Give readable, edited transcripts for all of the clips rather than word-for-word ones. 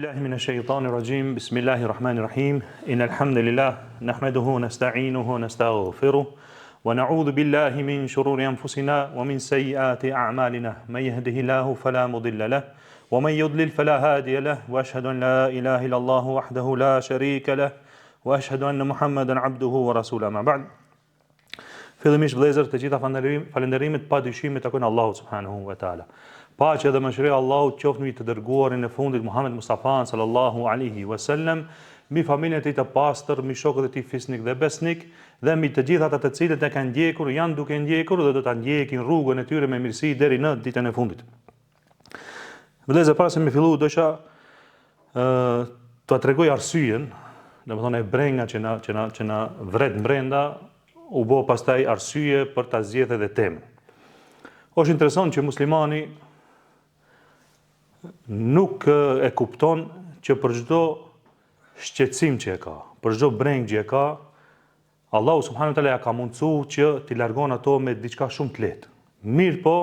بالله من الشيطان الرجيم بسم الله الرحمن الرحيم إن الحمد لله نحمده ونستعينه ونستغفره ونعوذ بالله من شرور أنفسنا ومن سيئات أعمالنا من يهده الله فلا مضل له ومن يضلل فلا هادي له وأشهد أن لا إله إلا الله وحده لا شريك له وأشهد أن محمدا عبده ورسوله ما بعد. Fillimisht vëllezër, të gjitha falënderimet pa dyshim i takojnë Allahut subhanahu wa taala. Paqja dhe mëshiria e Allahut qoftë mbi të dërguarin e fundit Muhammed Mustafa sallallahu alaihi wasallam, mbi familjen e tij të pastër, mbi shokët e tij fisnik dhe besnik, dhe mbi të gjithë ata të cilët e kanë ndjekur, janë duke ndjekur dhe do ta ndjekin rrugën e tyre me mirësi deri në ditën e fundit. Vëllezër, para se me fillu dosha t'ua tregoj arsyeën, domethënë e brenga që na vret brenda, u bo pastaj arsye për ta zgjedhur edhe temën. Është interesant që muslimani nuk e kupton që për çdo shqetësim që e ka, për çdo breng që e ka, Allahu subhanahu wa taala ja ka mundsuar që t'i largon ato me diçka shumë të lehtë. Mirë po,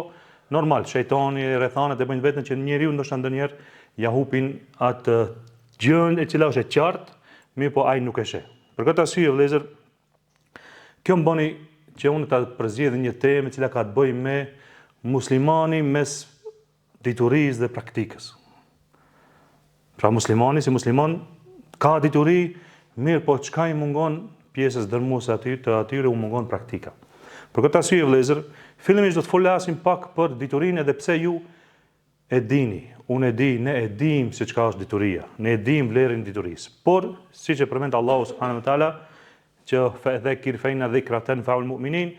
normal, shejtani, rrethanat e bëjnë vetën që njeriu ndoshta ndonjëherë ja hupin atë gjën e cila është e qartë, mirë po ai nuk e sheh. Për këtë arsye vëllezër, kjo më bëni që unë ta përzgjedh një temë e cila ka të bëjë me muslimani mes diturisë dhe praktikës. Pra muslimani si musliman ka dituri, mirë po çka i mungon pjesës dërmuese të atyre u mungon praktika. Për këtë arsye vëllezër, fillimisht do të folasim pak për diturinë edhe pse ju e dini. Unë e di, ne e dim se çka është dituria. Ne e dim vlerën e diturisë. Por siç e përmend Allahu subhanahu wa taala që fa'dhakir fa'inna dhikra tanfa'ul mu'minin,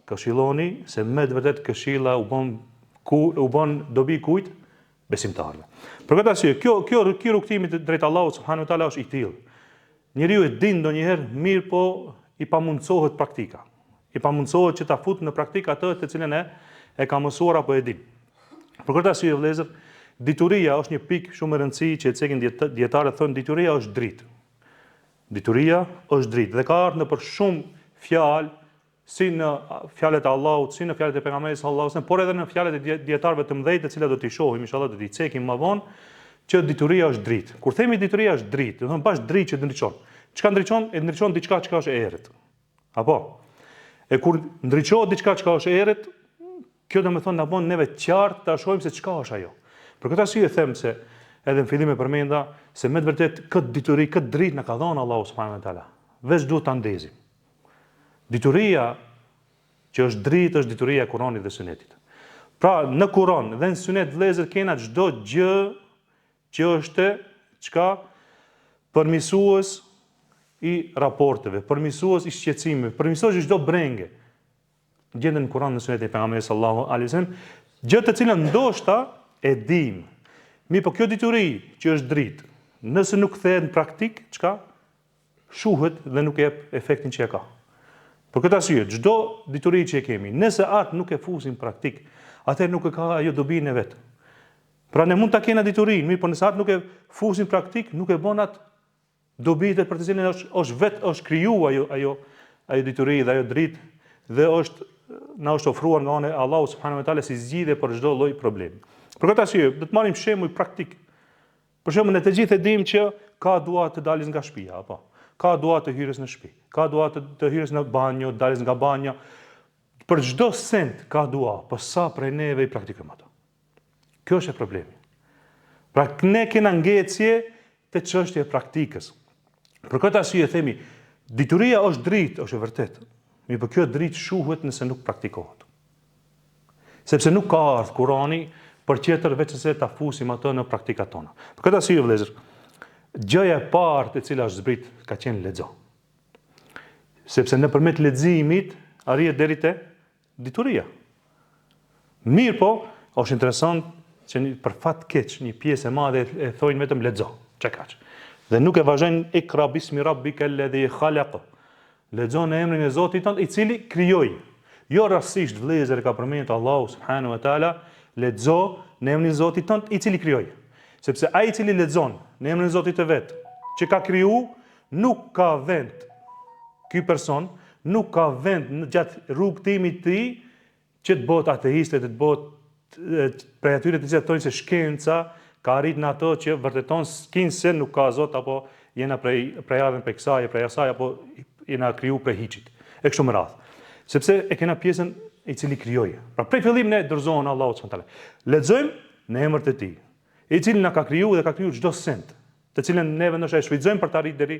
këshilloni se me të vërtet këshilla u bën dobi kujt? Besimtarëve. Për këtë arsye, kjo rrugtimi drejt Allahut subhanahu wa taala është i tillë. Njeriu e din ndonjëherë, mirë po i pamundsohet praktika. I pamundsohet që ta fut në praktikë atë të cilën e ka mësuar apo e din. Për këtë arsye vëllezër, dituria është një pikë shumë e rëndësishme që e cekin dietarët thonë dituria është dritë. Dituria është dritë dhe ka ardhur në për shumë fjalë, si në fjalët e Allahut, si në fjalët e pejgamberit sallallahu alajhi wasallam, por edhe në fjalët e dietarëve të mëdhenj, të cilat do t'i shohim, inshallah do t'i cekim më vonë, që dituria është dritë. Kur themi dituria është dritë, do të thonë bash dritë që ndriçon. Çka ndriçon? E ndriçon diçka që është e errët. Apo? E kur ndriçohet diçka që është e errët, kjo do të thonë na bën neve qartë ta shohim se çka është ajo. Për këtë arsye them se edhe në fillim e përmenda se me të vërtet këtë dituri, këtë dritë na ka dhënë Allahu subhanahu wa taala. Veç duhet ta ndezim. Dituria që është dritë është dituria e Kuranit dhe Sunetit. Pra në Kuran dhe në Sunet vëllezër kena çdo gjë që është çka përmirësues i raporteve, përmirësues i shqetësimeve, përmirësues çdo brenge. Gjenden në Kuran dhe Sunet e pejgamberit sallallahu alaihi wasallam, gjë të cilën ndoshta e dim. Po kjo dituri që është dritë, nëse nuk kthehet në praktik, çka? Shuhet dhe nuk jep efektin që e ka. Për këtë arsye, çdo dituri që e kemi, nëse atë nuk e fusim në praktik, atëherë nuk e ka ajo dobinë e vet. Pra ne mund ta kena diturinë, por nëse atë nuk e fusim në praktik, nuk e bën atë dobitë për të cilën është krijuar ajo dituri dhe ajo dritë dhe na është ofruar nga ana e Allahut subhanahu wa taala si zgjidhje për çdo lloj problemi. Për këtë arsye, do të marrim shembull praktik. Për shembull, ne të gjithë e dimë që ka dua të dalës nga shtëpia, apo ka dua të hyrës në shtëpi, ka dua të hyrës në banjo, dalës nga banja. Për çdo send ka dua, po sa prej neve i praktikojmë ato. Kjo është problemi. Pra ne kena ngecje te çështja e praktikës. Për këtë arsye themi, dituria është dritë, është e vërtetë. Mirë, por kjo dritë shuhet nëse nuk praktikohet. Sepse nuk ka ardhur Kurani për tjetër veç se ta fusim atë në praktikat tona. Për këtë arsye vëllezër, gjëja e parë e cila është zbrit ka qenë lexo. Sepse nëpërmjet leximit arrihet deri te dituria. Mirë po, është interesant që për fat keq një pjesë e madhe e thojnë vetëm lexo, çka. Dhe nuk e vazhdojnë ikra bismi rabbika alladhi khalaq. Lexo në emrin e Zotit tënd i cili krijoi. Jo rastësisht vëllezër ka përmendur Allahu subhanahu wa taala, lexo në emrin e Zotit tënd i cili krijoi. Sepse ai i cili lexon në emrin e Zotit të vet, që ka kriju, nuk ka vend. Ky person nuk ka vend në gjatë rrugtimit të tij që të bëhet ateiste, të bëhet prej atyre të cilët thonë se shkenca ka arrit në ato që vërteton s'kin se nuk ka Zot apo jena prej ardhen prej kësaj, prej asaj apo jena kriju prej hiçit. E kështu me radhë. Sepse e kena pjesën i cili krijoi. Pra prej fillim ne dorëzohen Allahut subhanallahu teala. Lexojmë në emër të Tij, i cili na ka kriju dhe ka kriju çdo send, të cilën neve ndoshta e shfrytëzojmë për të arritur deri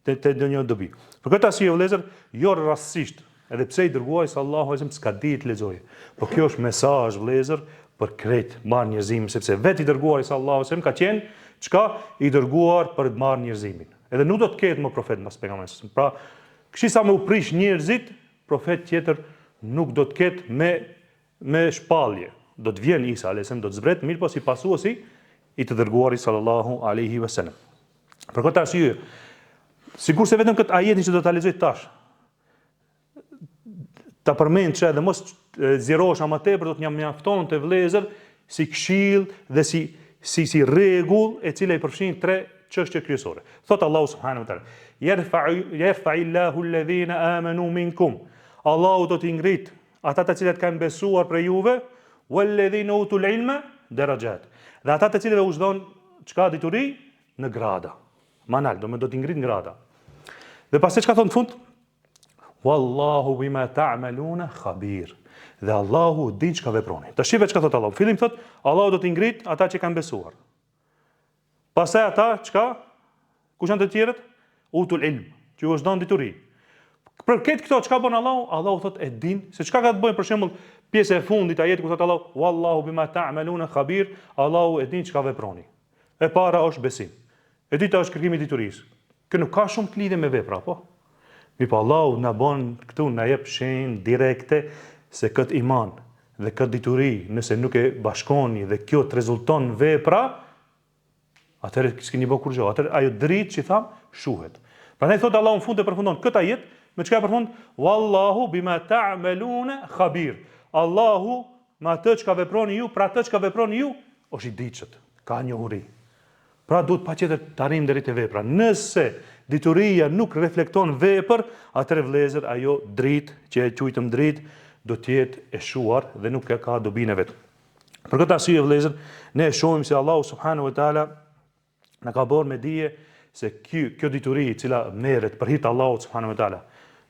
te ndonjë dobi. Për këtë arsye vëllezër, jo rastësisht, edhe pse i dërguari sallallahu alaihi wasallam s'ka ditë të lexojë. Po kjo është mesazh vëllezër për krejt marrë njerëzimin, sepse vetë i dërguari sallallahu alaihi wasallam ka qenë çka i dërguar për të marrë njerëzimin. Edhe nuk do të ketë më profet mbas pejgamberit. Pra, kështu sa më u prish njerëzit, profet tjetër nuk do të ketë me shpallje. Do të vjen Isa alayhis salam, do të zbret, mirë po si pasuesi i të dërguarit sallallahu alaihi wasallam. Për këtë arsye, sigurisht vetëm këtë ajetin që do ta lexoj tash, ta përmend që edhe mos zirosh ama tepër, do të mjafton të vëllezër si këshill dhe si rregull e cila i përfshin 3 çështje kryesore. Thot Allahu subhanahu wa taala: "Yarfa'illahu alladhina amanu minkum." Allahu do t'i ngrit ata të cilët kanë besuar prej juve, "walladhina utul ilma darajat." Dhe ata të cilëve u zhdon çka dituri në grada. Manal, do t'i ngrit grada. Dhe pastaj çka thon në fund? Wallahu bima ta'maluna khabir. Dhe Allahu din çka veproni. Tash shive çka thot Allahu. Fillim thot Allahu do t'i ngrit ata që kanë besuar. Pastaj ata çka? Kush janë të tjerët? Utul ilm, që u zhdon dituri. Për këtë këto çka bën Allahu? Allahu thot e din se çka ka të bëjë për shembull pjesa e fundit ajetit ku thot Allahu wallahu bima ta'maluna khabir, Allahu e din çka veproni. E para është besim. E dyta është kërkimi i diturisë. Kë nuk ka shumë të lidhje me vepra, po. Mirë po Allahu na bën këtu na jep shenjë direkte se këtë iman dhe këtë dituri, nëse nuk e bashkoni dhe kjo të rezulton vepra, atëherë s'keni bërë kur gjë. Atëherë ajo dritë që tham shuhet. Prandaj thot Allahu në fund e përfundon këtë ajet me çka përfund? Wallahu bima ta'maluna khabir. Allahu me atë çka veproni ju, pra atë çka veproni ju, është i ditshët, ka njohuri. Pra duhet patjetër të arrijmë deri te vepra. Nëse dituria nuk reflekton vepër, atëherë vëllezër ajo dritë që e quajtëm dritë do të jetë e shuar dhe nuk ka dobinë vet. Për këtë arsye vëllezër, ne e shohim se Allahu subhanahu wa taala na ka bërë me dije se kjo dituri e cila merret për hir të Allahut subhanahu wa taala,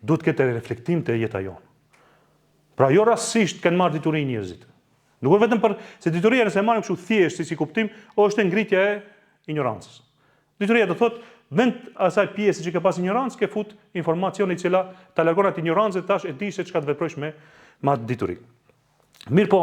duhet të ketë reflektim te jeta jonë. Pra jo rastësisht kanë marrë dituri njerëzit. Nuk është vetëm për se dituria nëse e marrim kështu thjesht si kuptim, është ngritja e ignorancës. Dituria do thotë vend asaj pjesë që ke pas ignorancë, ke fut informacione i cila ta largon atë ignorancë, tash e di se çka të veprosh me atë dituri. Mirë po,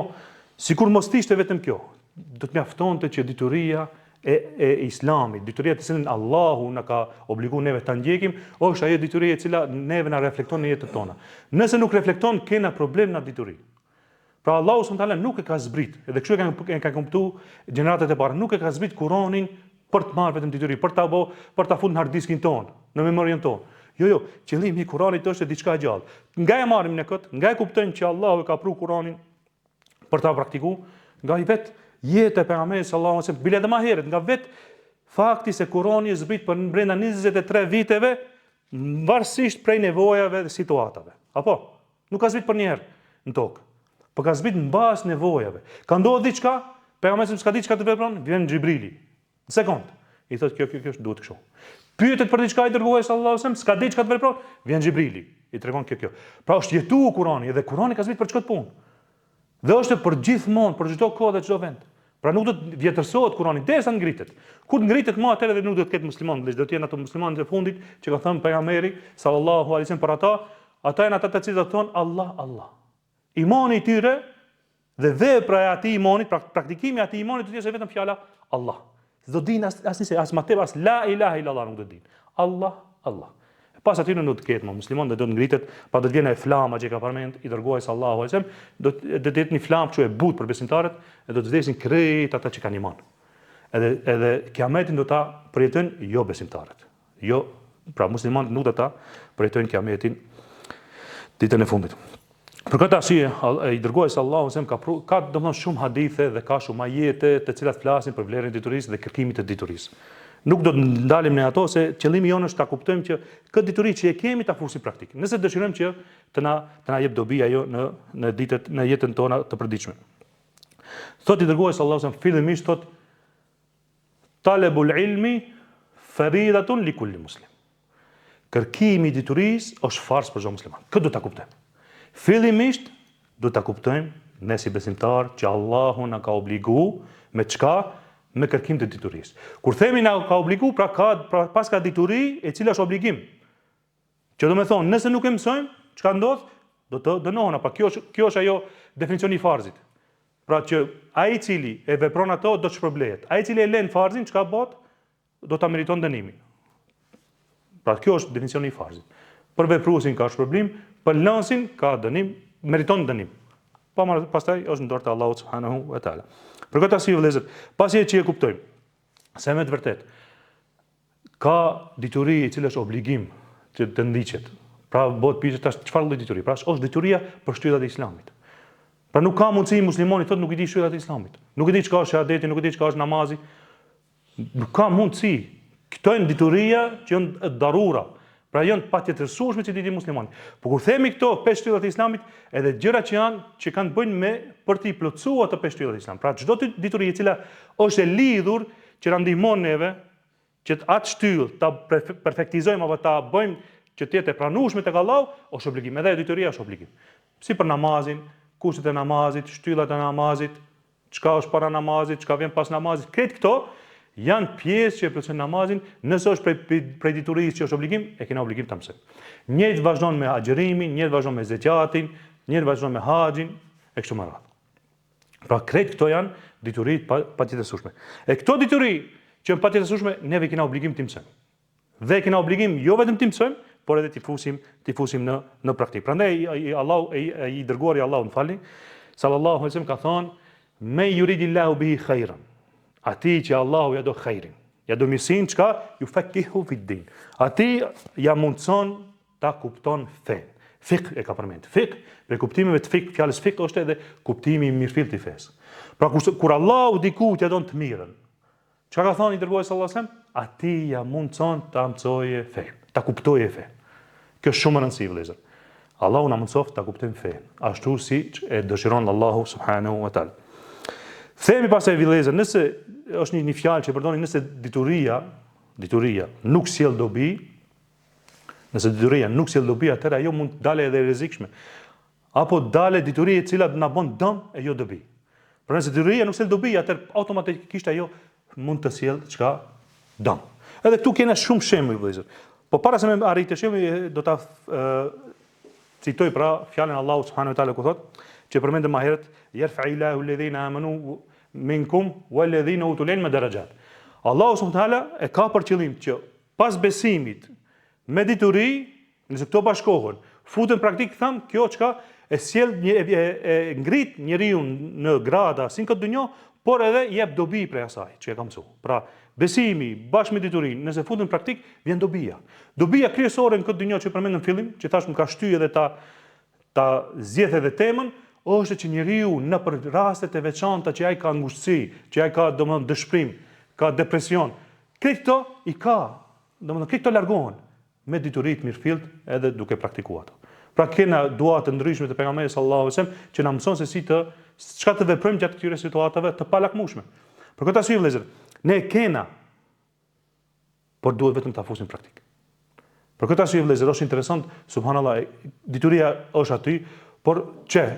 sikur mos ishte vetëm kjo, do të mjaftonte që dituria e Islamit, dituria të cilën Allahu na ka obliguar neve ta ndjekim, është ajo dituri e cila neve na reflekton në jetën tona. Nëse nuk reflekton, kena problem në dituri. Pra Allahu subhanahu wa taala nuk e ka zbrit, edhe kështu e ka kuptuar gjeneratat e para, nuk e ka zbrit Kur'anin për të marrë vetëm dituri, për ta futur në hard diskin ton, në memorien ton. Jo, qëllimi i Kur'anit është diçka e gjallë. Nga e marrim ne këtë, nga e kuptojmë që Allahu e ka pru Kur'anin për ta praktikuar, nga i vet jeta e pejgamberit sallallahu alajhi wasallam, bile edhe më herët, nga vet fakti se Kur'ani është zbrit për brenda 23 viteve, varësisht prej nevojave dhe situatave. Apo, nuk ka zbrit për një herë në tokë, por ka zbrit mbas nevojave. Ka ndodhur diçka, pejgamberi s'ka ditë çka të vepron, vjen Xhibrili. Në sekond, i thotë kjo duhet kështu. Pyetet për diçka i dërguari sallallahu alajhi wasallam, s'ka ditë çka të vepron, vjen Xhibrili, i tregon kjo. Pra është jetuar Kur'ani dhe Kur'ani ka zbrit për çka të punë. Dhe është për gjithmonë, për çdo kohë dhe çdo vend. Pra nuk do të vjetërsohet Kur'ani derisa ngritet. Kur ngritet më atëherë dhe nuk do të ketë musliman, do të jenë ato muslimanët e fundit që ka thënë pejgamberi sallallahu alajhi wasallam për ata janë ata të cilët thonë Allah, Allah. Imani i tyre dhe vepra e atij imanit, praktikimi i atij imanit do të jetë vetëm fjala Allah. S'do din as më tepër as la ilaha illallah nuk do din. Allah, Allah. Pas aty nuk do të ketë më musliman dhe do të ngritet, pa do të vjen ai flama që ka përmend i dërguari sallallahu alajhi wasallam, do të jetë një flamë që e butë për besimtarët e do të vdesin krejt ata që kanë iman. Edhe kiametin do ta përjetojnë jo besimtarët. Jo, pra muslimanët nuk do ta përjetojnë kiametin ditën e fundit. Për këtë arsye i dërguari sallallahu alajhi wasallam ka domosdoshmë shumë hadithe dhe ka shumë ajete të cilat flasin për vlerën e diturisë dhe kërkimit të diturisë. Nuk do të ndalim në ato se qëllimi jonë është ta kuptojmë që këtë dituri që e kemi ta fusim praktik. Nëse dëshirojmë që të na jep dobi ajo në jetën tona të përditshme. Thotë i dërguari sallallahu alajhi wasallam fillimisht thotë talabul ilmi faridatun li kulli muslim. Kërkimi i diturisë është farz për çdo musliman. Këtë do ta kuptojmë. Fillimisht do ta kuptojmë ne si besimtar që Allahu na ka obliguar me çka? Me kërkim të diturisë. Kur themi na ka obliguar, pas ka dituri e cila është obligim. Që do me thonë, nëse nuk e mësojmë, çka ndodh? Do të dënohen, pa kjo është ajo definicioni i farzit. Pra që ai i cili e vepron ato do të shpërblehet. Ai i cili e lën farzin, çka bëhet? Do ta meriton dënimin. Pra kjo është definicioni i farzit. Për vepruesin ka shpërblim, për lënësin ka dënim, meriton dënim. Pastaj është në dorë të Allahut subhanahu wa taala. Për këtë arsye vëllezër, pasi që e kuptojmë se me të vërtet ka dituri e cila është obligim që të ndiqet. Pra bëhet pyetje tash çfarë lloj dituri? Pra është dituria për shtyllat e Islamit. Pra nuk ka mundësi muslimani thotë nuk i di shtyllat e Islamit. Nuk i di çka është shahadeti, nuk i di çka është namazi. Nuk ka mundësi. Këto janë dituria që janë darura. Pra janë patjetërsueshme që ti di muslimani. Por kur themi këto pesë shtyllat e Islamit, edhe gjëra që kanë të bëjnë me për të plotësuar ato pesë shtyllat e Islamit. Pra çdo dituri e cila është e lidhur që na ndihmon neve që atë shtyllë ta perfektizojmë apo ta bëjmë që të jetë e pranueshme tek Allahu, është obligim. Edhe dituria është obligim. Si për namazin, kushtet e namazit, shtyllat e namazit, çka është para namazit, çka vjen pas namazit, këtë këto janë pjesë që e plotësojnë namazin, nëse është prej diturisë që është obligim, e kena obligim ta mësojmë. Njëjtë vazhdon me agjërimin, njëjtë vazhdon me zakatin, njëjtë vazhdon me haxhin, e kështu me radhë. Pra këtë këto janë dituritë patjetërsueshme. E këto dituri që janë patjetërsueshme, neve kena obligim të mësojmë. Dhe kena obligim jo vetëm të mësojmë, por edhe të fusim në praktikë. Prandaj i dërguari Allahu falni, sallallahu alaihi wasallam ka thonë: "Me yuridillahu bihi khairan." Ati që Allahu ja do khairin, ja do mirësinë, çka? Yufaqihu fid-din. Ati ja mundson ta kupton fen. Fiqh e ka përmend. Fiqh, për kuptimin e fiqh, fjalës fiqh është edhe kuptimi i mirëfillt i fesë. Pra kur Allahu dikujt ja don të mirën, çka ka thonë i dërguari sallallahu alaihi wasallam? Ati ja mundson ta mësoje fen, ta kuptoje fen. Kjo është shumë e rëndësishme vëllezër. Allahu na mundsoft ta kuptojmë fen, ashtu siç e dëshiron Allahu subhanahu wa taala. Themi pastaj vëllezër, nëse është një fjalë që përdorni, nëse dituria nuk sjell dobi, atëherë ajo mund të dalë edhe e rrezikshme. Apo dalë dituria e cila na bën dëm e jo dobi. Por nëse dituria nuk sjell dobi, atëherë automatikisht ajo mund të sjell çka? Dëm. Edhe këtu kena shumë shembuj vëllezër. Po para se me arrit të shembuj, do ta citoj pra fjalën Allahu subhanahu wa taala ku thotë, që përmendëm më herët, yarfa'illahu alladhina amanu minkum walladhina utul ilma darajat. Allahu subhanahu wa taala e ka për qëllim që pas besimit me dituri, nëse këto bashkohen, futen praktik, tham, kjo çka e sjell e ngrit njeriu në grada si këtë dunjë, por edhe jep dobi prej asaj që e ka mësuar. Pra, besimi bashkë me diturinë, nëse futen praktik, vjen dobia. Dobia kryesore në këtë dunjë që përmendëm në fillim, që tash më ka shtyë edhe ta zgjedh edhe temën, është që njeriu në për rastet e veçanta që ai ka angushtësi, që ai ka domethënë dëshpërim, ka depresion, këto i ka, domethënë këto largohen me dituritë mirëfillt edhe duke praktikuar ato. Pra kena dua të ndryshme të pejgamberit sallallahu alajhi wasallam që na mëson se çka të veprojmë gjatë këtyre situatave të palakmueshme. Për këtë arsye vëllezër, ne kena, por duhet vetëm ta fusim praktik. Për këtë arsye vëllezër, është interesant, subhanallahu, dituria është aty, por që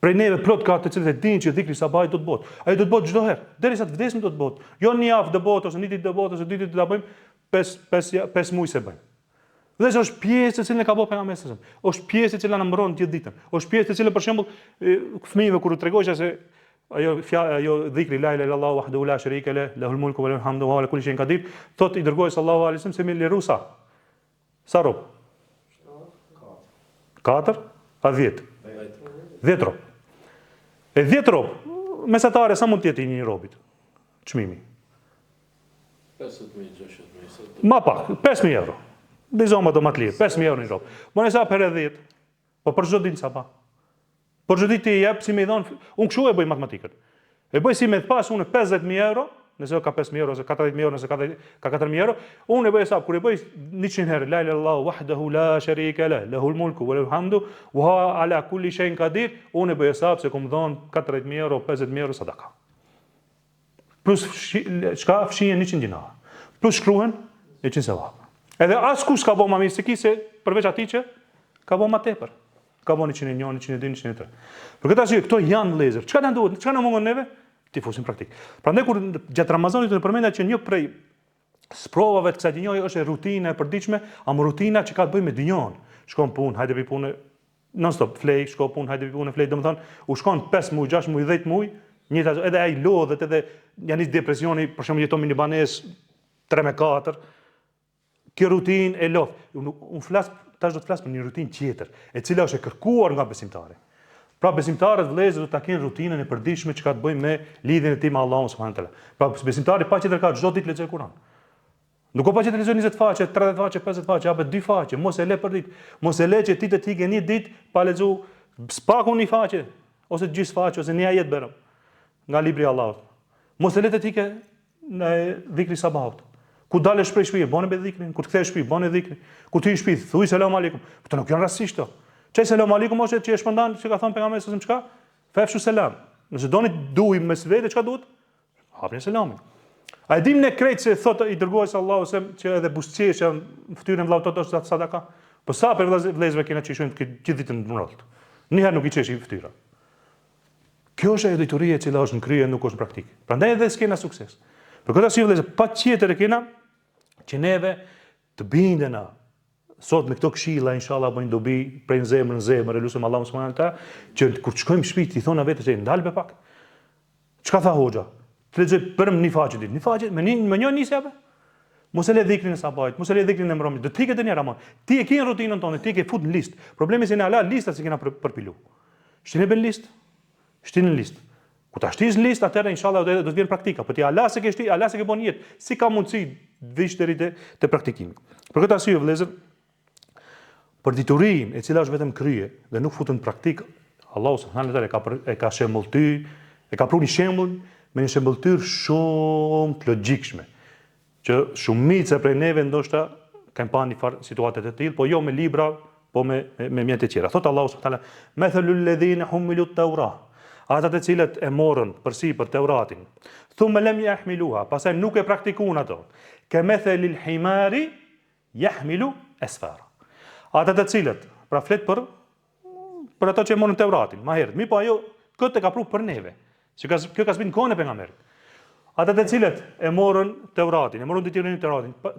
prej neve plot ka të cilët e dinë që dhikri sabahit do të bëhet. Ai do të bëhet çdo herë, derisa të vdesim do të bëhet. Jo një javë do bëhet ose një ditë do bëhet ose dy ditë do ta bëjmë, 5 muaj se bëjmë. Dhe është pjesë e cilën e ka bërë pejgamberi sallallahu alajhi wasallam. Është pjesë e cila na mbron gjithë ditën. Është pjesë e cila për shembull fëmijëve kur u tregojë se ajo dhikri la ilaha illallah wahdahu la sharika lah, lahul mulku wa lahul hamdu wa huwa ala kulli shay'in qadir, thot i dërgoi sallallahu alajhi wasallam se me liru sa rob? 4 a 10? 10 rob. E 10 rob, mesatare sa mund të jetë një robit? Çmimi? 50.000, 60.000. Ma pak, 5.000 euro. Dizoma do më të lirë, 5.000 euro një rob. Më nësa për e 10, po për çdo ditë sa pa. Për çdo ditë ti jep si më i dhon, unë kështu e bëj matematikën. E bëj si me të pas unë 50.000 euro, nëse ka 5.000 euro, ose 40.000 euro, nëse ka 4.000 euro, unë e bëj sa kur e bëj 100 herë la ilaha illallah wahdahu la sharika lah, lahul mulku wa lahul hamdu wa huwa ala kulli shay'in qadir, unë e bëj sa se kum dhon 40.000 euro, 50.000 euro sadaka. plus çka fshihen 100 dinara, plus shkruhen 100 sevap. Edhe askush s'ka bëu më mirë se ki, se përveç atij që ka bëu më tepër. Ka bëu 101, 102, 103. Për këtë arsye këto janë vëllezër. Çka na duhet? Çka na mungon neve? Ti fusim praktik. Prandaj kur gjatë Ramazanit të përmenda që një prej sprovave të kësaj dinjoje është rutina e përditshme, ama rutina që ka të bëjë me dinjon. Shkon punë, hajde vi punë non stop, flej, shko punë, hajde vi punë, flej, domethënë u shkon 5 muaj, 6 muaj, 10 muaj, njëta edhe ai lodhet, edhe janë depresioni, për shembull jeton në banesë 3-4. Kjo rutinë e lodh. Unë flas tash do të flas për një rutinë tjetër, e cila është e kërkuar nga besimtari. Pra besimtarët vëllezër do ta kenë rutinën e përditshme që ka të bëjë me lidhjen e tij me Allahun subhanuhu teala. Pra besimtari pa qeter ka çdo ditë lexoj Kur'an. Nuk ka pa qeter lexoj 20 faqe, 30 faqe, 50 faqe, apo 2 faqe, mos e le për ditë. Mos e le që ti të ikë një ditë pa lexu spaku një faqe, ose gjys faqe, ose një ajet bërëm nga libri i Allahut. Mos e le të ikë në dhikri sabahut. Ku dalësh prej shtëpie, bën me dhikrin, kur të kthesh shtëpi, bën me dhikrin. Ku ti në shtëpi, thuaj selam aleikum. Këto nuk janë rastisht to. Çaj selam aleikum ose që e shpërndan, që ka thënë pejgamberi sa çka? Fafshu selam. Nëse doni duaj mes vetë çka duhet? Hapni selamin. A e dim ne krejt se thotë i dërguari sallallahu alaihi wasallam që edhe buzëqesh janë fytyrën vëllau tot është sadaka. Po sa për vëllezërve kena që shojnë gjithë ditën në rrolt. Njëherë nuk i çeshi fytyra. Kjo është ajo dituria e cila është në krye, nuk është në praktik. Prandaj edhe s'kena sukses. Për këtë arsye vëllezër, patjetër e kena që neve të bindena sot me këto këshilla, inshallah bëjnë dobi prej në zemër, lutem Allahun subhanuhu teala, që kur të shkojmë në shtëpi, i thonë vetë se ndal be pak. Çka tha hoxha? Të lexoj përm një faqe ditë. Një faqe me një nisë apo? Mos e le dhikrin e sabahit, mos e le dhikrin e mbrëmit. Do të ikë të një Ramazan. Ti e ke rutinën tonë, ti e ke fut në listë. Problemi se ne ala listat që kena përpilu. Shtinë bën listë. Shtinë në listë. Ku ta shtis në listë, atëherë inshallah do të vjen praktika. Po ti ala se ke shti, ala se ke bën jetë. Si ka mundësi vish deri te praktikimi. Për këtë arsye vëllezër, për diturinë e cila është vetëm krye dhe nuk futen në praktik, Allahu subhanahu wa taala e ka shembullty, e ka pru një shembull me një shembulltyr shumë të logjikshme, që shumica prej neve ndoshta kanë pa një farë situate të tillë, po jo me libra, po me mjete tjera. Thot Allahu subhanahu wa taala: "Mathalul ladhina humilu at-Tawrah", ata të cilët e morën përsipër Teuratin, thumma lam yahmiluha, pastaj nuk e praktikuan ato, kamathalil himari yahmilu asfara. Ata të cilët, pra flet për ato që e morën Teuratin, më herët, mi po ajo këtë e ka pru për neve. Kjo ka zbinë kohën e pejgamberit. Ata të cilët e morën Teuratin, e morën detyrimin e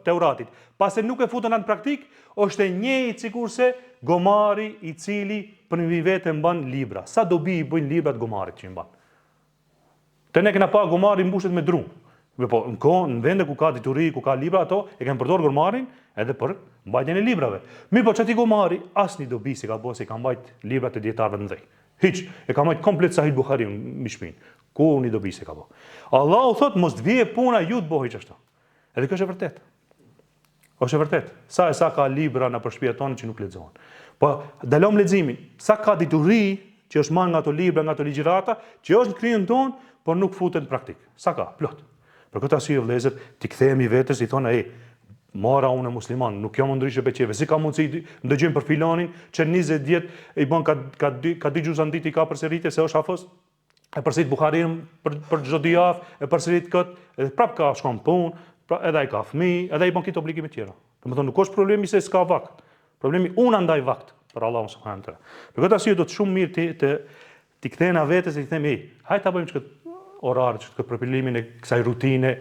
Teuratit, pasi nuk e futën atë në praktik, është e njëjtë sikurse gomari i cili për një vetë mban libra. Sa dobi i bëjnë librat gomarit që i mban? Te ne kena pa gomari mbushet me drum. Po në vende ku ka dituri, ku ka libra, ato e kanë përdorur gomarin edhe për mbajtjen e librave. Mirë, po çati gomari asnjë dobi si ka bëse ka mbajt librat e dietarëve të mëdhenj. Hiç, e ka mbajt komplet Sahih Buhariun me shpinë. Ku një dobi se ka bë. Allahu thot mos të vije puna ju të bëhej ashtu. Edhe kjo është e vërtetë. Është e vërtetë. Sa ka libra në shtëpiat tona që nuk lexohen. Po dalom leximin. Sa ka dituri që është marrë nga ato libra, nga ato ligjërata, që është në kryen ton, por nuk futet në praktik. Sa ka? Plot. Për këtë arsye vëllezër, ti kthehemi vetes i thonë mora unë musliman, nuk jam ndryshe beqeve. Si ka mundësi ndëgjojmë për filanin që 20 vjet i bën ka dy gjuzan ditë i ka përsëritje se është hafiz. E përsërit Buhariun për çdo javë, e përsërit kët, edhe prap ka shkon punë, pra edhe ai ka fëmijë, edhe ai bën këto obligime të tjera. Domethënë nuk është problemi se s'ka vakt. Problemi unë andaj vakt për Allahun subhanuhu teala. Për këtë arsye do të shumë mirë ti kthehena vetes e ti themi, hajde ta bëjmë këtë orar, këtë përpilimin e kësaj rutine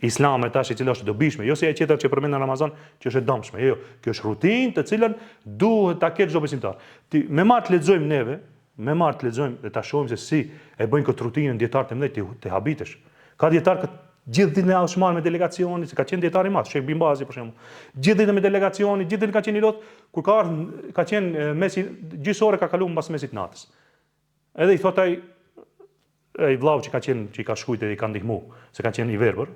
islame tash e cila është dobishme, jo si ajo tjetër që përmend në Ramazan, që është e dëmshme. Jo, kjo është rutinë të cilën duhet ta ketë çdo besimtar. Ti me marr të lexojmë neve, me marr të lexojmë dhe ta shohim se si e bëjnë këtë rutinën dietarët e mëdhenj të habitesh. Ka dietar që gjithë ditën janë shmarrë me delegacioni, se ka qenë dietar i madh, Sheikh Bin Bazi për shembull. Gjithë ditën me delegacioni, gjithë ditën ka qenë i lot, kur ka qenë mesi gjysore ka kaluar mbas mesit natës. Edhe i thot ai vllau që ka shkujt e i ka ndihmu, se ka qenë i verbër,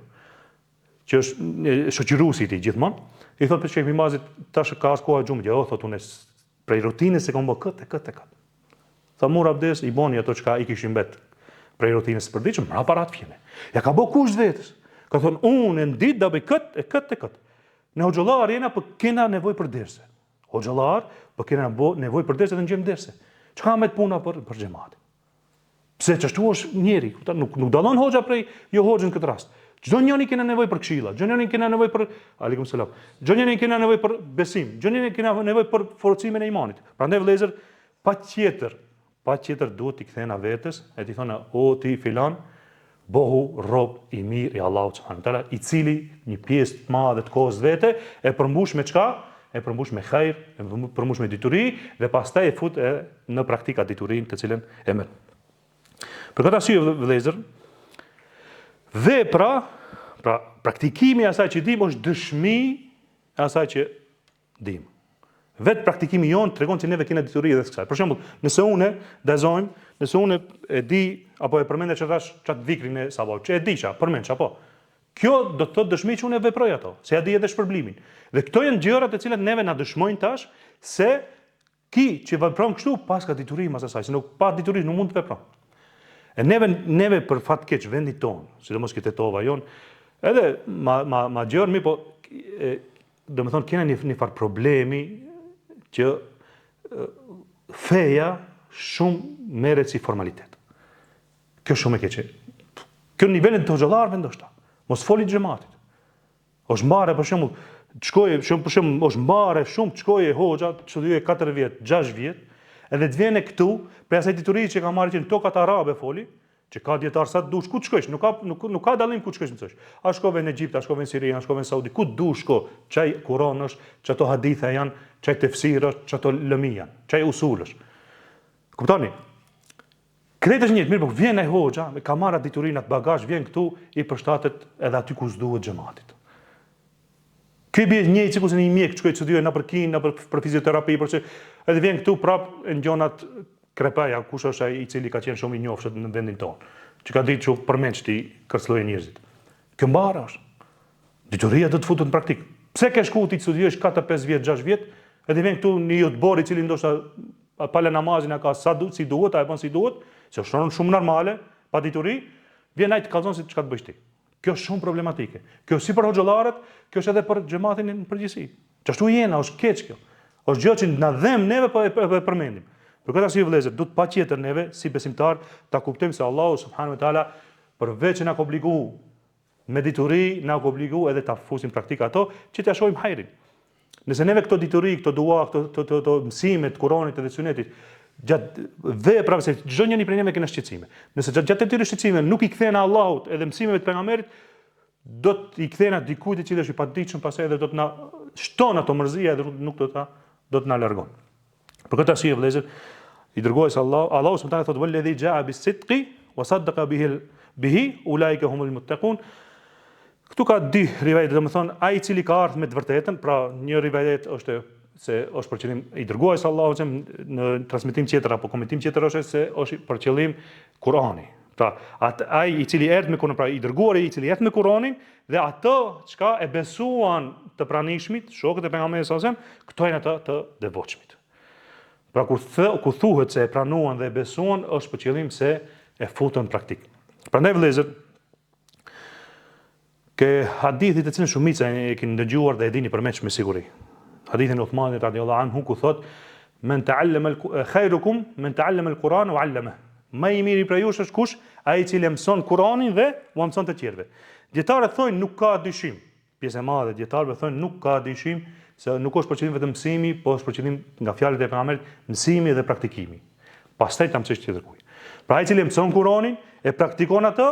që është shoqëruesi i tij gjithmonë, i thot për Sheikh Bin Bazit, tash ka as koha xhumit, jo thot unë prej rutinës se kam bë këtë. Tha mor abdes, i boni ato çka i kishin mbet prej rutinës së përditshme, mra parat fine. Ja ka bë kusht vetes. Ka thonë unë në ditë do bëj këtë. Në hoxhallar jena po kena nevojë për derse. Hoxhallar po kena nevojë për derse dhe ngjëm derse. Çka me të puna për xhamatin. Pse çashtu është njeri, nuk dallon hoxha prej jo hoxhën këtë rast. Çdo njeri kena nevojë për këshilla, çdo njeri kena nevojë për aleikum selam. Çdo njeri kena nevojë për besim, çdo njeri kena nevojë për forcimin e imanit. Prandaj vëllezër, patjetër duhet t'i kthena vetes, e t'i thonë o ti filan, bohu rob i mirë i Allahut subhanahu wa taala, i cili një pjesë të madhe të kohës vete e përmbush me çka? E përmbush me hajër, e përmbush me dituri dhe pastaj e fut në praktika diturinë të cilën e merr. Për këtë arsye vëllezër, vepra, pra praktikimi i asaj që dim është dëshmi e asaj që dim. Vetë praktikimi jon tregon se neve kena dituri edhe kësaj. Për shembull, nëse unë dazojm, nëse unë e di apo e përmendë çat dhikrin e sabahut, që e di përmend apo. Kjo do të thotë dëshmi që unë e veproj ato, se ja di edhe shpërblimin. Dhe këto janë gjërat të cilat neve na dëshmojnë tash se ki që vepron kështu pas ka dituri mas asaj, se nuk pa dituri nuk mund të vepron. E neve për fat keq vendit ton, sidomos këtë tova jon, edhe ma gjërë mi, po do më thonë kena një farë problemi që feja shumë merret si formalitet. Kjo shumë e keqe. Kjo nivelin të hoxhallarëve ndoshta. Mos foli xhamatit. Është mbare për shembull, është mbare shumë shkoje hoxha, studioi 4 vjet, 6 vjet, edhe të vjen këtu, për asaj diturie që ka marrë që në tokat arabe foli, që ka dietar sa dush, ku të shkosh, nuk ka dallim ku të shkosh më thosh. A shkove në Egjipt, a shkove në Siri, a shkove në Saudi, ku dush shko, çaj Kur'an është, çato hadithe janë, çaj tefsir është, çato lëmi janë, çaj usul është. Kuptoni? Kretë është njëtë, mirë, po vjen ai hoxha, me ka marrë diturinë atë bagazh, vjen këtu i përshtatet edhe aty ku s'duhet xhamatit. Ky bie njëjtë sikur se një mjek shkoi të studiojë na për kin, na për fizioterapi, për edhe vjen këtu prap e ngjonat Krepaja, kush është ai i cili ka qenë shumë i njohur në vendin tonë, që ka ditë që përmend ti kërcëllojë njerëzit. Kjo mbara është. Dituria do të futet në praktik. Pse ke shku ti të studiosh 4-5 vjet, 6 vjet, edhe vjen këtu një jutbor i cili ndoshta pala namazin ka sa duhet, si duhet, apo si duhet, se është shumë normale, pa dituri, vjen ai të kallzon se çka të bësh ti. Kjo është shumë problematike. Kjo si për hoxhallarët, kjo është edhe për xhamatin në përgjithësi. Çashtu jena, është keq kjo. Është gjë që na dhem neve po e përmendim. Për këtë arsye vëllezër, duhet patjetër neve si besimtar ta kuptojmë se Allahu subhanahu wa taala përveç që na ka obliguar me dituri, na ka obliguar edhe ta fusim praktika ato që t'ia shohim hajrin. Nëse neve këto dituri, këto dua, këto mësime të Kuranit edhe Sunetit, gjatë veprave se çdo njeri prej neve kena shqetësime. Nëse gjatë këtyre shqetësimeve nuk i kthena Allahut edhe mësimeve të pejgamberit, do të i kthena dikujt i cili është i paditshëm, pastaj edhe do të na shton ato mërzia edhe nuk do të na largon. Për këtë arsye vëllezër, i dërgojës Allahu subhanahu wa taala thotë walladhi jaa bis-sidqi wa saddaqa bihi ulaika humul muttaqun. Këtu ka dy rivajete, domethënë ai i cili ka ardhur me të vërtetën, pra një rivajet është se është për qëllim i dërgojës Allahu në transmetim tjetër apo komentim tjetër është se është për qëllim Kurani. Pra ai i cili erdhi me Kur'anin, pra i dërguari i cili erdhi me Kur'anin dhe ato çka e besuan të pranishmit, shokët e pejgamberit sallallahu alajhi wasallam, këto janë ata të devotshmit. Pra kur thuhet se e pranuan dhe e besuan, është për qëllim se e futën në praktik. Prandaj vëllezër, ke hadithit të cilën shumica e keni dëgjuar dhe e dini përmeç me siguri. Hadithin e Uthmanit radhiyallahu anhu ku thot: "Men ta'allama khairukum men ta'allama al-Quran wa 'allama." Më i miri prej jush është kush? Ai i cili mëson Kur'anin dhe u mëson të tjerëve. Dietarët thonë nuk ka dyshim. Pjesë e madhe e dietarëve thonë nuk ka dyshim se nuk është për qëllim vetëm mësimi, po është për qëllim nga fjalët e pejgamberit, mësimi dhe praktikimi. Pastaj ta mësosh tjetër kujt. Pra ai i cili mëson Kur'anin e praktikon atë,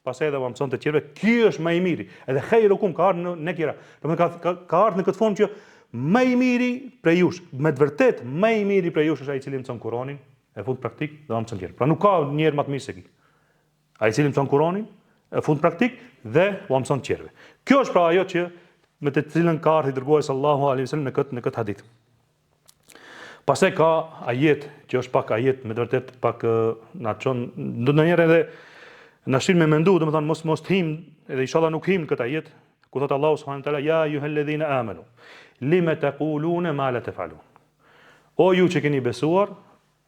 pastaj edhe u mëson të tjerëve, ky është më i miri. Edhe khairukum ka ardhur në nekira. Domethënë ka ardhur në këtë formë që më i miri prej jush, me të vërtet më i miri prej jush është ai i cili mëson Kur'anin, e fut praktik dhe mëson tjerë. Pra nuk ka njëri më të mirë se ky. Ai i cili mëson Kur'anin, e fut praktik dhe u mëson tjerëve. Kjo është pra ajo që me të cilën ka ardhur i dërguari sallallahu alaihi wasallam në këtë hadith. Pastaj ka ajet që është pak ajet me të vërtet pak na çon ndonjëherë edhe na shtin me mendu, domethënë mos him edhe inshallah nuk him këtë ajet ku thot Allahu subhanahu wa taala ya ayyuhalladhina amanu lima taquluna ma la taf'alun. O ju që keni besuar,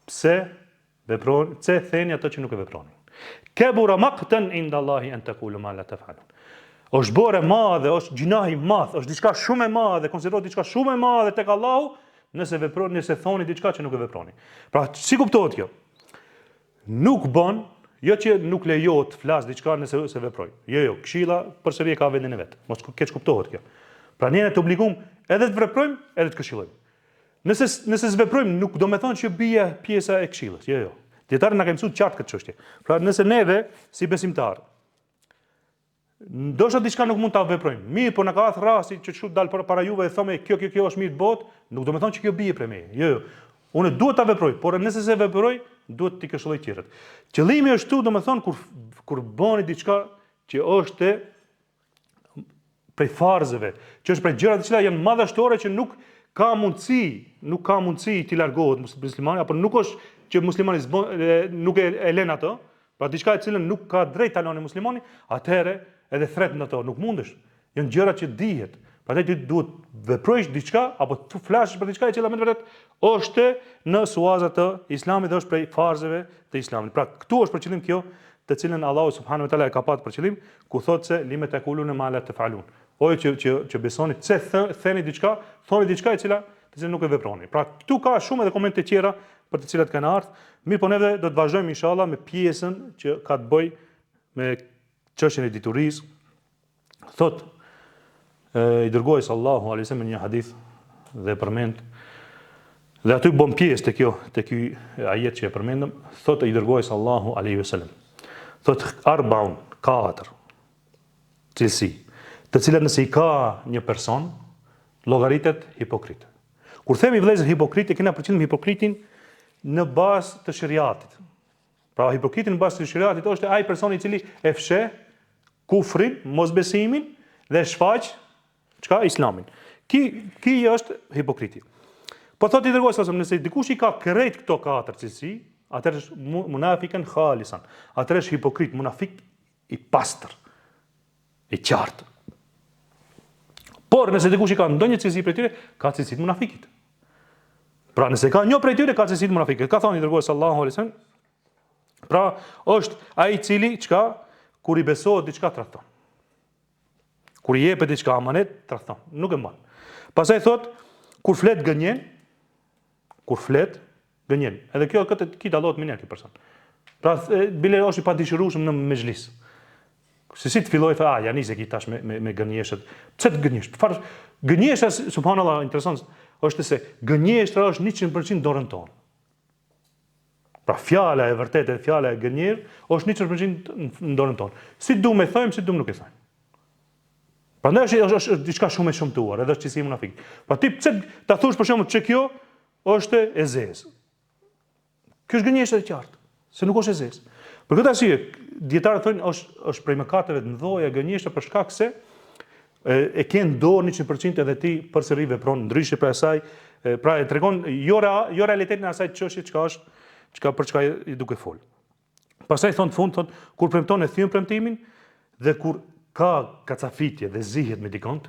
pse theni ato që nuk e veproni. Kabura maqtan inda Allahi an taqulu ma la taf'alun. Është bore madhe, është gjinahi madh, është diçka shumë e madhe, konsiderohet diçka shumë e madhe tek Allahu, nëse thoni diçka që nuk e veproni. Pra, si kuptohet kjo? nuk bën, jo që nuk lejohet të flas diçka nëse se veproj. Jo, këshilla përsëri ka vendin e vet. Mos keq kuptohet kjo. Pra ne të obligum edhe të veprojmë, edhe të këshillojmë. Nëse s'veprojmë, nuk do me thonë që bie pjesa e këshillës. Jo. Dietarët na kanë mësuar qartë këtë çështje. Pra nëse neve si besimtar ndoshta diçka nuk mund ta veprojmë. Mirë, po na ka ardhur rasti që çu dal para juve e thonë kjo është mirë bot, nuk do me thonë që kjo bie për me. Jo. Unë duhet ta veproj, por nëse se veproj, duhet t'i këshilloj tjerët. Qëllimi është tu, do me thonë, kur bëni diçka që është prej farzeve, që është prej gjërat që janë madhështore që nuk ka mundësi t'i largohet muslimani, apo nuk është që muslimani nuk e lën ato, pra diçka e cilën nuk ka drejt ta lënë muslimani, atëherë edhe thret në ato, nuk mundesh. Janë gjëra që dihet. Prandaj ti duhet veprojsh diçka apo të flasësh për diçka e cila me të vërtet është në suazat të Islamit dhe është prej farzeve të Islamit. Pra këtu është për qëllim kjo, të cilën Allahu subhanahu wa taala e ka pasur për qëllim, ku thotë se lime takulun ma la tafalun. Ojë që besoni, pse theni diçka, thoni diçka të cilën nuk e veproni. Pra këtu ka shumë edhe komente tjera për të cilat kanë ardhur. Mirë, po neve do të vazhdojmë inshallah me pjesën që ka të bëjë me çështjen e diturisë. Thotë i dërgoi sallallahu alaihi wasallam një hadith dhe përmend dhe aty bën pjesë te ky ajet që e përmendëm, thotë i dërgoi sallallahu alaihi wasallam. Thotë arbaun, 4 cilësi, të cilat nëse i ka një person, llogaritet hipokrit. Kur themi vëllezër hipokrit, e kena përqendrim hipokritin në bazë të shariatit. Pra hipokritin në bazë të shariatit është ai personi i cili e fsheh kufrin, mosbesimin dhe shfaq Islamin. Ki është hipokriti. Po thotë i dërgoi sa nëse dikush i ka krejt këto 4 cilësi, atëherë është munafikan khalisan. Atëherë është hipokrit, munafik i pastër, i qartë. Por nëse dikush i ka ndonjë cilësi prej tyre, ka cilësitë e munafikit. Pra nëse ka një prej tyre, ka cilësitë e munafikit. Ka thënë i dërgoi sallallahu alaihi wasallam. Pra është ai i cili kur i besohet diçka tradhton. Kur i jepet diçka amanet, tradhton, nuk e mban. Pastaj thot, kur flet gënjen. Edhe kjo këtë dallohet me një person. Pra bile është i padishirueshëm në mezhlis. Si të filloj tha, ja nisi ki tash me gënjeshët. Pse të gënjesh? Çfarë gënjesha subhanallahu interesant është se gënjeshtra është 100% dorën tonë. Pra fjala e vërtetë, fjala e gënjer është 100% në dorën tonë. Si duam e thojmë, si duam nuk e thojmë. Prandaj është diçka shumë e shumtuar, edhe është qësi munafik. Pa ti pse ta thosh për shembull që kjo është e zezë. Kjo është gënjeshtër e qartë, se nuk është e zezë. Për këtë arsye, dietarët thonë është prej mëkateve të mëdha gënjeshtër për shkak se e ke në dorë 100% edhe ti përsëri vepron ndryshe për asaj, pra e tregon jo realitetin e asaj çështje për çka i duke fol. Pastaj thon fund kur premton e thyen premtimin dhe kur ka kacafitje dhe zihet me dikont,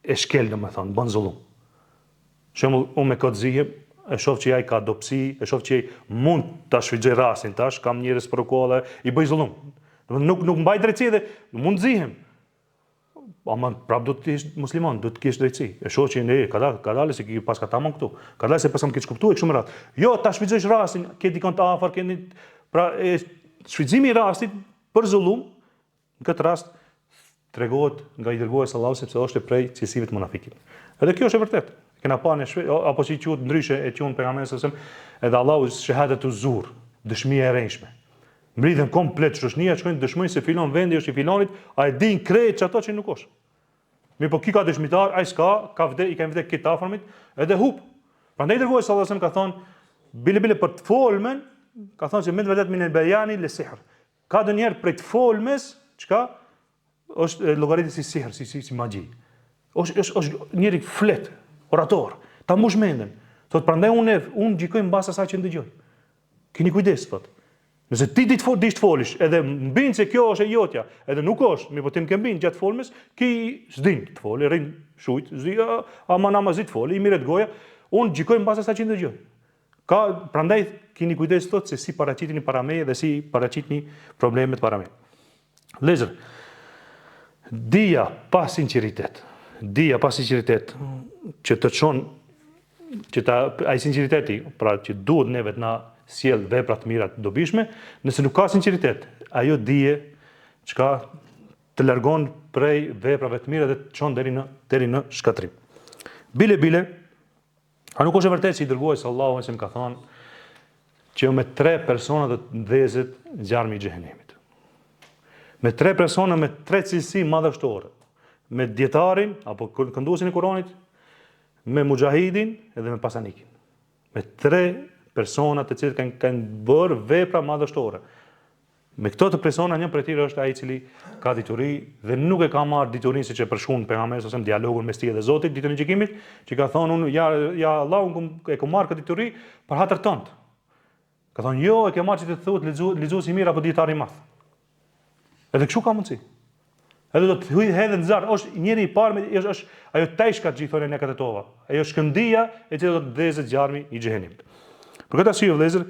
e shkel domethënë, bën zullum. Shembull, unë me këtë zihem, e shoh që ai ka dopsi, e shoh që ai mund ta shfrytëzoj rastin tash, kam njerëz për kollë, i bëj zullum. Domethënë nuk mbaj drejtësi dhe mund zihem. Ama prap do të jesh musliman, do të kesh drejtësi. E shoh që ne ka dalë se ki pas ka tamam këtu. Ka dalë se pasam keç kuptuar kështu me radh. Jo, ta shfrytëzosh rastin, ke dikon të afër, keni pra shfrytëzimi i rastit për zullum. Në këtë rast tregohet nga i dërguari sallallahu sepse është prej cilësive të munafikit. Edhe kjo është e vërtetë. Kena parë apo si quhet ndryshe e quhen pejgamberi sallallahu edhe Allahu shahadatu zur, dëshmia e rrejshme. Mbridhen komplet shoqënia, shkojnë dëshmojnë se filon vendi është i filonit, a e din krejt çato që nuk është. Mirë, po ki ka dëshmitar, ai s'ka, i kanë vdek këtë afërmit, edhe hub. Prandaj dërguari sallallahu alajhi wasallam ka thonë bile për të folmen, ka thonë se me vërtet min al-bayani li sihr. Ka ndonjëherë prej të folmes, çka është llogaritë si sihr, si magji. Është njëri flet, orator, ta mbush mendën. Thot prandaj unë gjikoj mbas asaj që ndëgjoj. Keni kujdes, thot. Nëse ti ditë folish, edhe mbin se kjo është e jotja, edhe nuk është, mi po tim ke mbin gjatë folmes, ki s'din të foli, rrin shujt, ama namazit foli, i miret goja, unë gjikoj mbas asaj që ndëgjoj. Prandaj keni kujdes, thot, se si paraqitni para meje dhe si paraqitni problemet para meje. Lezër, dija pa sinqeritet, që të çon ai sinqeriteti, pra që duhet neve të sjell vepra të mira të dobishme, nëse nuk ka sinqeritet, ajo dije çka të largon prej veprave të mira dhe të çon deri në shkatrim. Bile, a nuk është e vërtetë që i dërguesi Allahu se më ka thënë që me 3 persona të ndezet zjarmi i xhehenemit. Me 3 persona me 3 cilësi madhështore. Me djetarin, apo kënduesin e Kuranit, me mujahidin edhe me pasanikin. Me 3 persona të cilët kanë bërë vepra madhështore. Me këto të persona, një prej tyre është ai i cili ka dituri dhe nuk e ka marrë diturinë siç e përshkruan pejgamberi ose në dialogun mes tij dhe Zotit ditën e gjykimit, që ka thonë unë ja Allah unë e kam marrë këtë dituri për hatër tënd. Ka thonë jo, e ke marrë që të thuhet lexuesi i mirë apo dietari i madh. Edhe kështu ka mundsi. Edhe do të hyj hedhën në zjarr, është njëri i parë, është ajo teshka që thonë ne katetova. Ajo shkëndia e cila do të ndezet zjarmi i xhehenemit. Për këtë arsye vëllezër,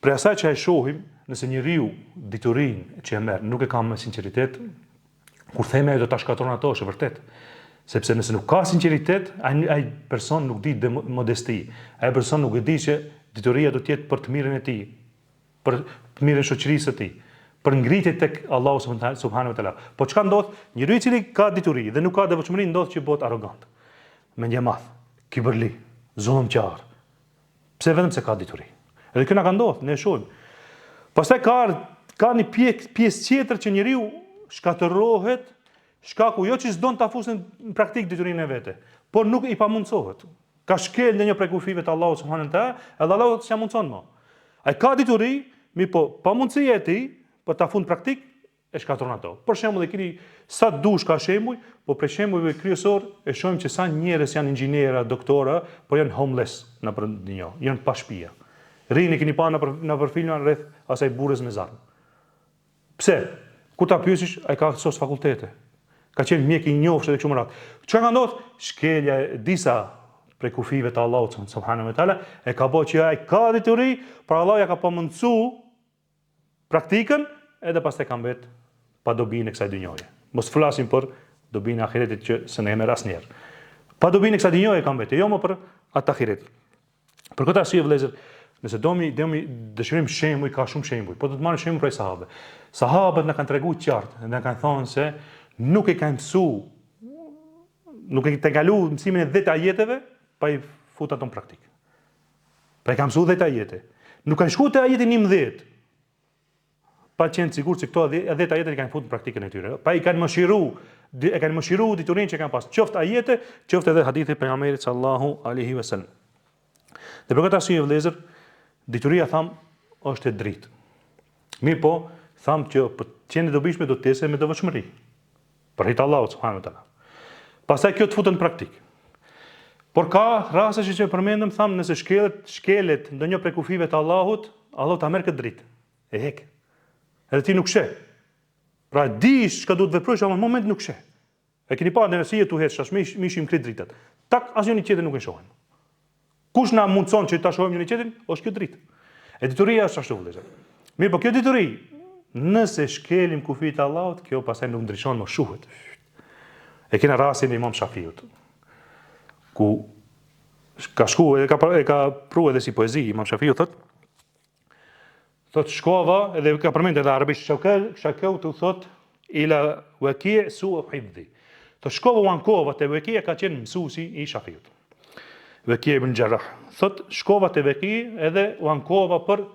për asaj që e shohim, nëse njeriu diturinë që e merr nuk e ka me sinqeritet, kur themi ai do ta shkatron ato, është vërtet. Sepse nëse nuk ka sinqeritet, ai person nuk di modesti. Ai person nuk e di që dituria do të jetë për të mirën e tij, për të mirën e shoqërisë së tij, për ngritje tek Allahu subhanahu wa taala. Po çka ndodh? Njeriu i cili ka dituri dhe nuk ka devotshmëri ndodh që bëhet arrogant. Mendje madh, kibërli, zullumqtar. Pse vetëm se ka dituri. Edhe kjo na ka ndodhur, ne e shohim. Pastaj ka një pjesë tjetër që njeriu shkatërrohet shkaku jo që s'don ta fusën në praktik diturinë e vete, por nuk i pamundsohet. Ka shkel në një prej kufive të Allahut subhanuhu teala, edhe Allahu s'ia mundson më. Ai ka dituri, po pamundësia e tij për ta fund praktik e shkatron ato. Për shembull, e keni sa dush ka shembuj, po për shembujve kryesor e shohim që sa njerëz janë inxhiniera, doktora, po janë homeless nëpër dinjë, janë pa shtëpi. Rini keni pa në për filma rreth asaj burrës me zarm. Pse? Kur ta pyesish, ai ka sos fakultete. Ka qenë mjek i njohur edhe kështu më radh. Çka ka ndodhur? Shkelja e disa prej kufive të Allahut subhanahu wa taala e ka bëu që ai ka dituri, por Allah ja ka pamundsu praktikën edhe pastaj ka mbet pa dobinë e kësaj dynjoje. Mos flasim për dobinë e ahiretit që s'e ne merr asnjëherë. Pa dobinë e kësaj dynjoje ka mbet, jo më për atë ahiret. Për këtë arsye vëllezër, nëse domi dëshirojmë shembuj, ka shumë shembuj, po do të marrim shembull prej sahabëve. Sahabët na kanë treguar qartë, na kanë thonë se nuk e kanë mësuar, nuk e kanë kaluar mësimin e 10 ajeteve pa i futur ato në praktik. Pa i kanë mësuar 10 ajete. Nuk kanë shkuar te ajeti 11. Pa qenë sigurt se këto 10 ajete i kanë futur në praktikën e tyre. Pa i kanë mëshiruar diturinë që kanë pas, qoftë ajete, qoftë edhe hadithe e pejgamberit sallallahu alaihi wasallam. Dhe për këtë arsye vëllezër, dituria tham është e dritë. Mirë po, tham që për të qenë dobishme do të ese me devotshmëri. Për hit Allahut subhanahu wa taala. Pastaj kjo të futet në praktik. Por ka raste që përmendëm, tham nëse shkelet ndonjë prej kufive të Allahut, Allah ta merr këtë dritë. E hek. Edhe ti nuk sheh. Pra dish çka duhet veprosh, ama në moment nuk sheh. E keni parë nëse je tu hesh, mishim këtë dritat. Tak asnjëri tjetër nuk e shohin. Kush na mundson që ta shohim njëri tjetrin, është kjo dritë. E dituria është ashtu vëllezër. Mirë, po kjo dituri, nëse shkelim kufit e Allahut, kjo pastaj nuk ndryshon më shuhet. E kena rastin e Imam Shafiut, ku ka shkuar e ka pru edhe si poezi, Imam Shafiu thot shkova edhe ka përmendur edhe arabisht shakau të thot ila Waki' su'u hifdhi. Të shkova u ankova te Waki' ka qenë mësuesi i Shafiut. Waki' ibn Jarrah. Thot shkova te Waki' edhe u ankova për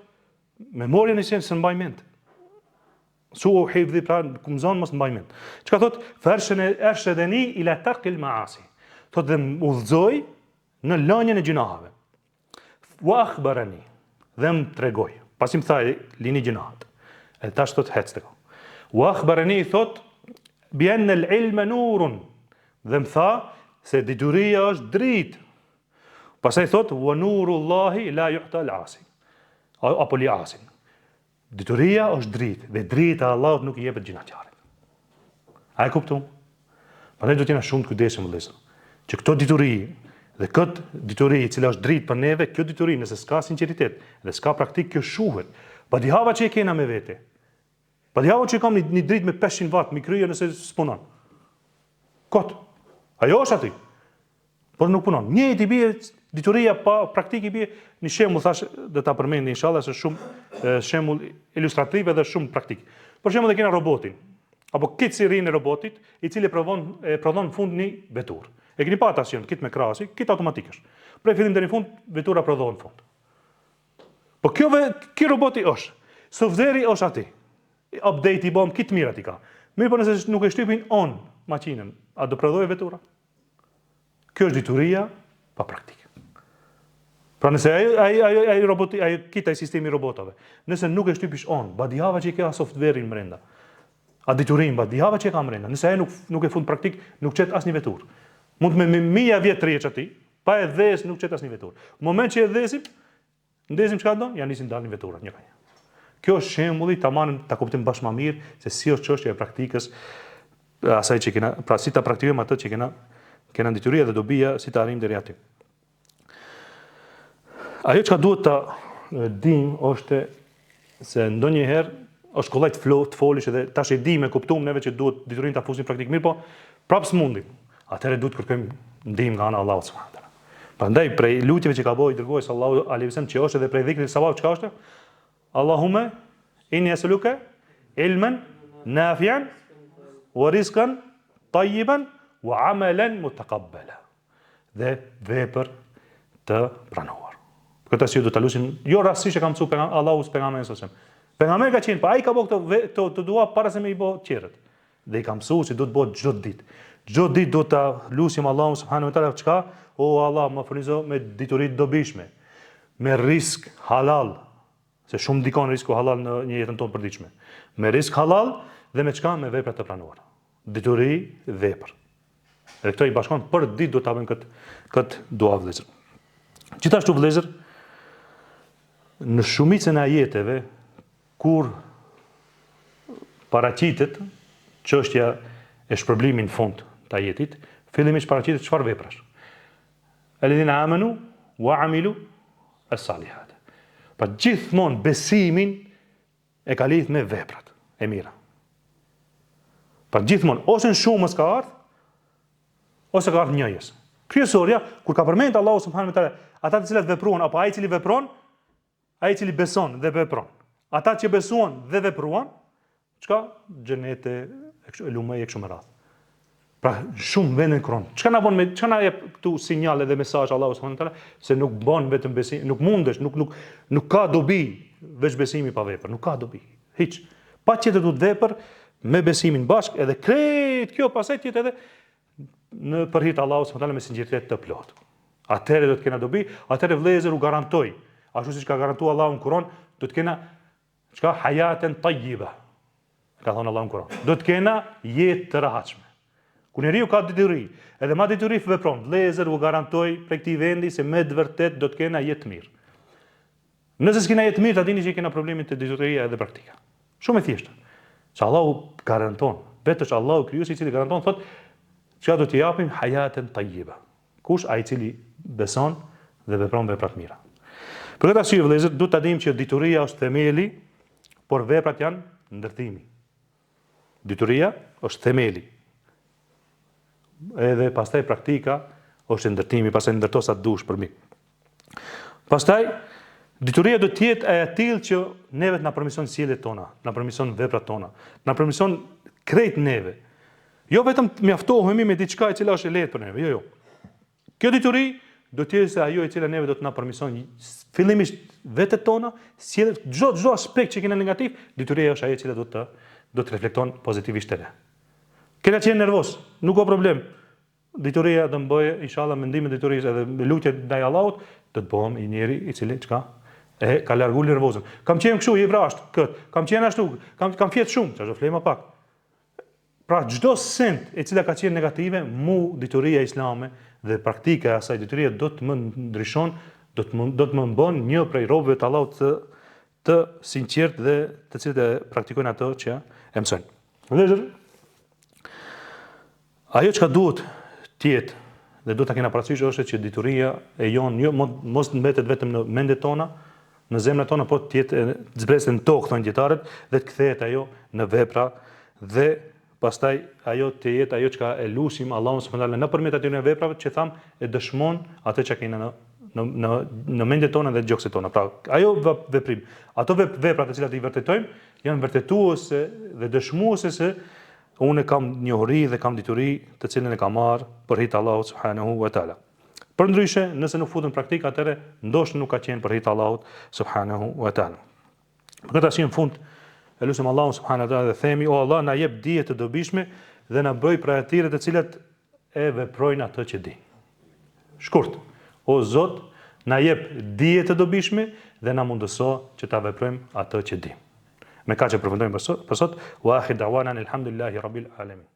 memorien e saj së mbaj mend. Su'u hifdhi pra kumzon mos mbaj mend. Çka thot? Farshadani ila taqil ma'asi. Thot dhe udhzoi në lënien e gjunaheve. Wa akhbarani. Dhe më tregoi. Pasi më thaj lini gjinahat. E tash thot hec të ka. Wa akhbarani thot bi anna al-ilma nurun. Dhe më tha se dituria është dritë. Pastaj thot wa nurullahi la yuhta al-asi. Apo li asin. Dituria është dritë dhe drita e Allahut nuk i jepet gjinaqarit. A e kupton? Prandaj do të jena shumë të kujdesshëm vëllezër. Që këto dituri dhe këtë dituri e cila është dritë për neve, kjo dituri nëse s'ka sinqeritet dhe s'ka praktik, kjo shuhet. Pa dihava që e kena me vete. Pa dihava që e kam një dritë me 500 watt, mi kryje nëse s'punon. Kot. Ajo është aty. Por nuk punon. Njëjti bie Dituria pa praktik i bie një shembull thash do ta përmend inshallah se shumë shembull ilustrativ edhe shumë praktik. Për shembull kena robotin apo kit sirrin e robotit i cili prodhon në fund një veturë. E keni pa tash kit me krahasi, kit automatik është. Prej fillim deri në fund vetura prodhon në fund. Po kjo roboti është. Softveri është aty. Update i bëm kit mirë aty ka. Mirë po nëse nuk e shtypin on makinën, a do prodhojë vetura? Kjo është dituria pa praktik. Pra nëse ai roboti, ai kita i sistemi robotave, nëse nuk e shtypish on, badihava që i ka softverin brenda. A diturin badihava që e ka brenda. Nëse ai nuk e fund praktik, nuk çet asnjë veturë. Mund me mija vjet rrjeç aty, pa e dhes nuk çet asnjë veturë. Në moment që e dhesim, ndezim çka do, ja nisin dalin veturat një ka një. Kjo është shembulli ta kuptojmë bashkë më mirë se si është çështja e praktikës asaj që kena, pra si ta praktikojmë atë që kena detyria dhe dobija si ta arrijmë deri aty. Ajo që duhet ta dim është se ndonjëherë është kollaj të folish edhe tash e dim e kuptojmë neve që duhet detyrinë ta fusim praktik mirë, po prapë s'mundim. Atëherë duhet kërkojmë ndihmë nga ana e Allahut subhanahu wa taala. Prandaj prej lutjeve që ka bëj dërgoi sallallahu alaihi wasallam që është edhe prej dhikrit sabah çka është? Allahumma inni as'aluka ilman nafi'an wa rizqan tayyiban wa 'amalan mutaqabbala. Dhe vepër të pranuar. Këtë arsye do ta lutim jo rastësisht e kam mësuar Allahu pejgamberin sallallahu alaihi wasallam. Pejgamberi ka thënë, pa ai ka bëu këto dua para se më i bë qerrët. Dhe i ka mësuar se do të bëhet çdo ditë. Çdo ditë do ta lutim Allahun subhanahu wa taala çka? O Allah, më furnizo me dituri të dobishme, me risk halal, se shumë ndikon risku halal në jetën tonë përditshme. Me risk halal dhe me çka? Me vepra të pranuara. Dituri, vepër. Dhe këto i bashkon për ditë do ta bëjmë këtë dua vëllezër. Gjithashtu vëllezër, në shumicën e ajeteve kur paraqitet çështja e shpërblimit në fund të ajetit, fillimisht paraqitet çfarë veprash. Alladhina amanu wa amilu as-salihat. Pa gjithmonë besimin e ka lidh me veprat e mira. Pa gjithmonë ose në shumës ka ardhur ose ka ardhur njëjës. Kryesorja kur ka përmend Allahu subhanahu wa taala ata të cilët veprojnë apo ai i cili vepron, ai i cili beson dhe vepron. Ata që besuan dhe vepruan, çka? Xhenete, lumej e kështu me radhë. Pra shumë vende kron. Çka na jep këtu sinjale dhe mesazh Allahu subhanahu wa taala se nuk bën vetëm besim, nuk mundesh, nuk ka dobi veç besimi pa vepër, nuk ka dobi. Hiç. Pa tjetër duhet vepër me besimin bashk edhe krejt kjo pastaj tjetër edhe në për hir të Allahut subhanahu wa taala me sinqeritet të plotë. Atëherë do të kena dobi, atëherë vëllezër u garantoj, ashtu siç ka garantuar Allahu në Kur'an, do të kena çka hayaten tayyiba. Ka thonë Allahu në Kur'an. Do të kena jetë të rehatshme. Kur njeriu ka detyri, edhe ma detyri vepron, vëllezër u garantoj prej këtij vendi se me të vërtet do të kena jetë mirë. Nëse s'kena jetë mirë, ta dini që kena problemin të detyria edhe praktika. Shumë e thjeshtë. Që Allahu garanton, vetësh Allahu krijuesi i cili garanton thotë çka do t'i japim hayaten tayyiba. Kush ai i cili beson dhe vepron vepra të mira. Për këtë arsye vëllezër, duhet ta dimë që detyria është themeli, por veprat janë ndërtimi. Detyria është themeli. Edhe pastaj praktika është ndërtimi, pastaj ndërto sa dush për mi. Pastaj detyria do të jetë e tillë që neve të na përmirëson sjelljet tona, na përmirëson veprat tona, na përmirëson krejt neve. Jo vetëm mjaftohemi me diçka e cila është e lehtë për neve, jo. Kjo detyri do të jetë se ajo e cila neve do të na përmirëson fillimisht vetet tona, sjelljet, çdo aspekt që kena negativ, detyria është ajo e cila do të reflekton pozitivisht edhe. Kena qenë nervoz, nuk ka problem. Detyria do të bëjë inshallah mendimin e detyrisë edhe lutjet ndaj Allahut, do të bëhem i njeri i cili çka e ka larguar nervozën. Kam qenë kështu i vrasht, kam qenë ashtu, kam fjet shumë, çfarë flema pak. Pra çdo sent e cila ka qenë negative, mu detyria islame dhe praktika e asaj detyrie do të më ndryshon, do të më bën një prej robëve të Allahut të sinqert dhe të cilët e praktikojnë ato që e mësojnë. Vëllezër, ajo që duhet tjetë dhe do ta kena parasysh është që detyria e jon jo mos mbetet vetëm në mendet tona, në zemrat tona, por të jetë zbresë në tokë thonë dietarët dhe të kthehet ajo në vepra dhe pastaj ajo të jetë ajo që e lusim Allahun subhanallahu nëpërmjet atyre veprave që tham e dëshmon atë që kena në mendjet tona dhe gjokset tona. Pra, ajo veprim, ato vepra të cilat i vërtetojmë, janë vërtetuese dhe dëshmuese se unë kam njohuri dhe kam dituri të cilën e kam marrë për hit Allahut subhanahu wa taala. Përndryshe, nëse nuk futën praktik, atëre ndoshta nuk ka qenë për hit Allahut subhanahu wa taala. Për këtë arsye në fund, e lutem Allahun subhanahu wa taala dhe themi: o Allah, na jep dije të dobishme dhe na bëj prej atyre të cilat e veprojnë atë që di. Shkurt, o Zot, na jep dije të dobishme dhe na mundëso që ta veprojmë atë që di. Me kaq e përfundojmë për sot. Wa akhir da'wana alhamdulillahi rabbil alamin.